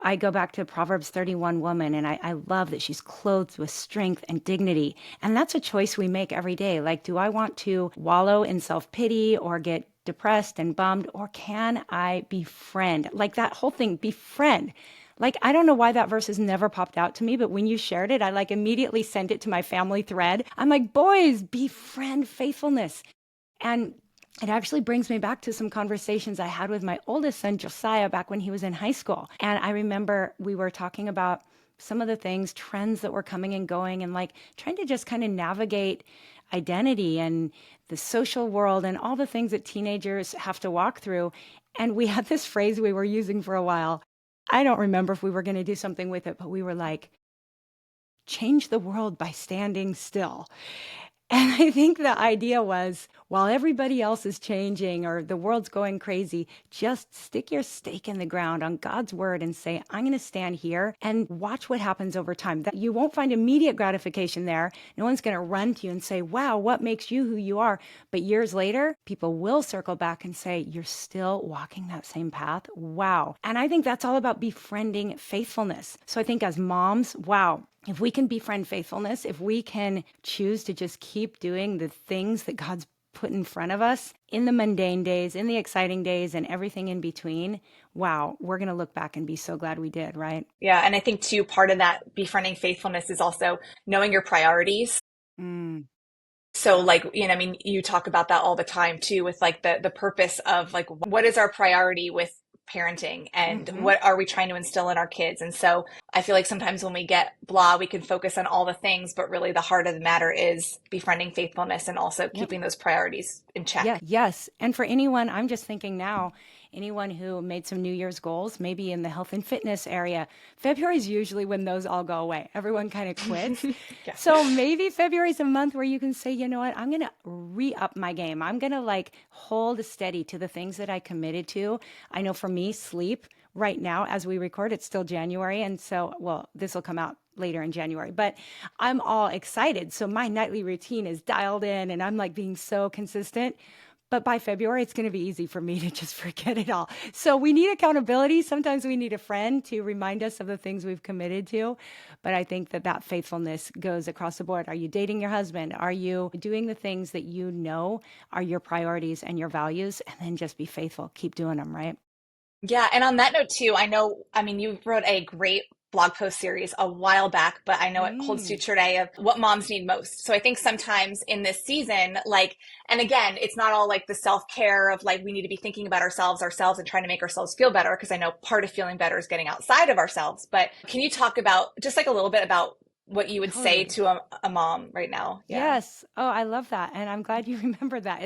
I go back to Proverbs 31 woman, and I love that she's clothed with strength and dignity. And that's a choice we make every day. Like, do I want to wallow in self pity or get depressed and bummed, or can I befriend? Like that whole thing, befriend. Like, I don't know why that verse has never popped out to me, but when you shared it, I like immediately sent it to my family thread. I'm like, boys, befriend faithfulness. And it actually brings me back to some conversations I had with my oldest son, Josiah, back when he was in high school. And I remember we were talking about some of the things, trends that were coming and going, and like trying to just kind of navigate identity and the social world and all the things that teenagers have to walk through. And we had this phrase we were using for a while. I don't remember if we were going to do something with it, but we were like, change the world by standing still. And I think the idea was while everybody else is changing or the world's going crazy, just stick your stake in the ground on God's word and say, I'm going to stand here and watch what happens over time. That you won't find immediate gratification there. No one's going to run to you and say, wow, what makes you who you are? But years later, people will circle back and say, you're still walking that same path. Wow. And I think that's all about befriending faithfulness. So I think as moms, wow, if we can befriend faithfulness, if we can choose to just keep doing the things that God's put in front of us in the mundane days, in the exciting days, and everything in between, wow, we're going to look back and be so glad we did, right? Yeah. And I think too, part of that befriending faithfulness is also knowing your priorities. Mm, So like, I mean, you talk about that all the time too, with like the purpose of like, what is our priority with parenting and mm-hmm. what are we trying to instill in our kids? And so I feel like sometimes when we get blah, we can focus on all the things, but really the heart of the matter is befriending faithfulness and also Yep. keeping those priorities in Yeah, check. yes. And for anyone, I'm just thinking now, anyone who made some New Year's goals, maybe in the health and fitness area, February is usually when those all go away. Everyone kind of quits. Yeah. So maybe February is a month where you can say, you know what, I'm going to re up my game. I'm going to like hold steady to the things that I committed to. I know for me, sleep right now, as we record, it's still January. And so, well, this will come out later in January, but I'm all excited. So my nightly routine is dialed in and I'm like being so consistent. But by February, it's going to be easy for me to just forget it all. So we need accountability. Sometimes we need a friend to remind us of the things we've committed to. But I think that that faithfulness goes across the board. Are you dating your husband? Are you doing the things that you know are your priorities and your values? And then just be faithful. Keep doing them, right? Yeah, and on that note too, I know, I mean, you wrote a great blog post series a while back, but I know it holds true Mm. today of what moms need most. So I think sometimes in this season, like, and again, it's not all like the self-care of like we need to be thinking about ourselves and trying to make ourselves feel better, because I know part of feeling better is getting outside of ourselves. But can you talk about just like a little bit about what you would say Totally. to a mom right now? Yeah. Yes. Oh, I love that. And I'm glad you remember that.